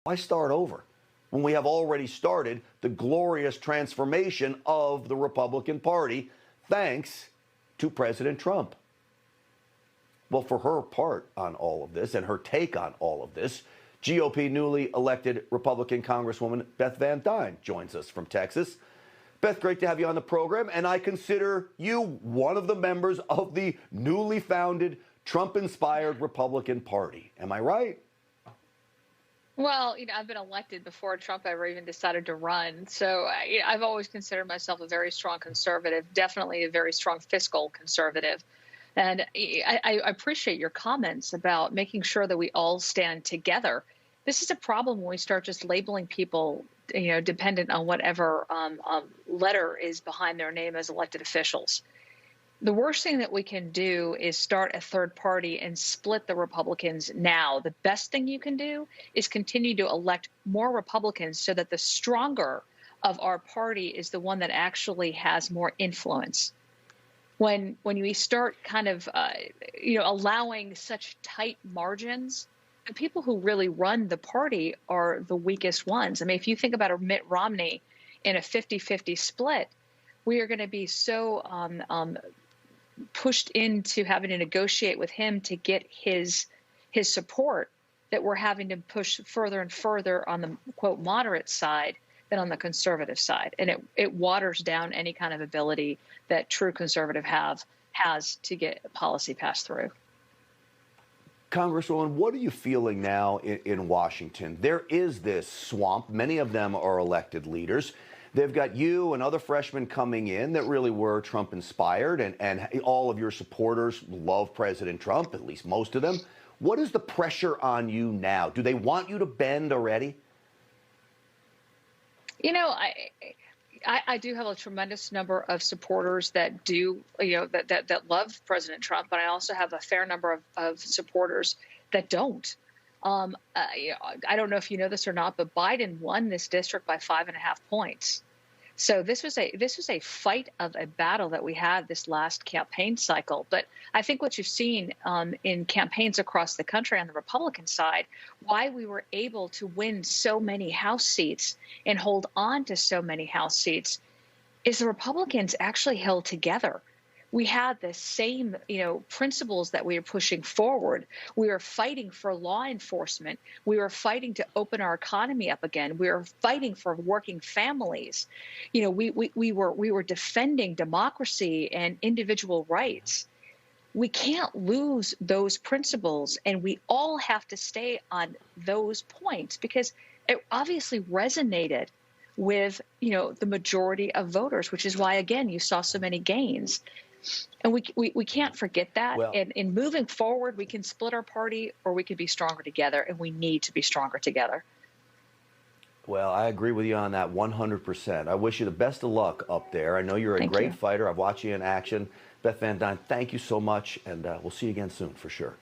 Why start over when we have already started the glorious transformation of the Republican Party thanks to President Trump? Well, for her part on all of this and her take on all of this, GOP newly elected Republican Congresswoman Beth Van Duyne joins us from Texas. Beth, great to have you on the program, and I consider you one of the members of the newly founded Trump-inspired Republican Party. Am I right? Well, I've been elected before Trump ever even decided to run. So I've always considered myself a very strong conservative, definitely a very strong fiscal conservative. And I appreciate your comments about making sure that we all stand together. This is a problem when we start just labeling people, dependent on whatever letter is behind their name as elected officials. The worst thing that we can do is start a third party and split the Republicans now. The best thing you can do is continue to elect more Republicans so that the stronger of our party is the one that actually has more influence. When we start kind of, allowing such tight margins, the people who really run the party are the weakest ones. I mean, if you think about a Mitt Romney in a 50-50 split, we are going to be so pushed into having to negotiate with him to get his support that we're having to push further and further on the, quote, moderate side than on the conservative side. And it waters down any kind of ability that true conservative has to get policy passed through. Congresswoman, what are you feeling now in Washington? There is this swamp. Many of them are elected leaders. They've got you and other freshmen coming in that really were Trump-inspired, and all of your supporters love President Trump, at least most of them. What is the pressure on you now? Do they want you to bend already? I do have a tremendous number of supporters that do, that love President Trump, but I also have a fair number of supporters that don't. I don't know if you know this or not, but Biden won this district by 5.5 points. So this was a fight of a battle that we had this last campaign cycle. But I think what you've seen in campaigns across the country on the Republican side, why we were able to win so many House seats and hold on to so many House seats, is the Republicans actually held together. We had the same, principles that we are pushing forward. We are fighting for law enforcement. We are fighting to open our economy up again. We are fighting for working families. We were defending democracy and individual rights. We can't lose those principles, and we all have to stay on those points because it obviously resonated with, the majority of voters, which is why, again, you saw so many gains. And we can't forget that. Well, and in moving forward, we can split our party or we can be stronger together, and we need to be stronger together. Well, I agree with you on that 100%. I wish you the best of luck up there. I know you're a great fighter. I've watched you in action. Beth Van Duyne, thank you so much, and we'll see you again soon for sure.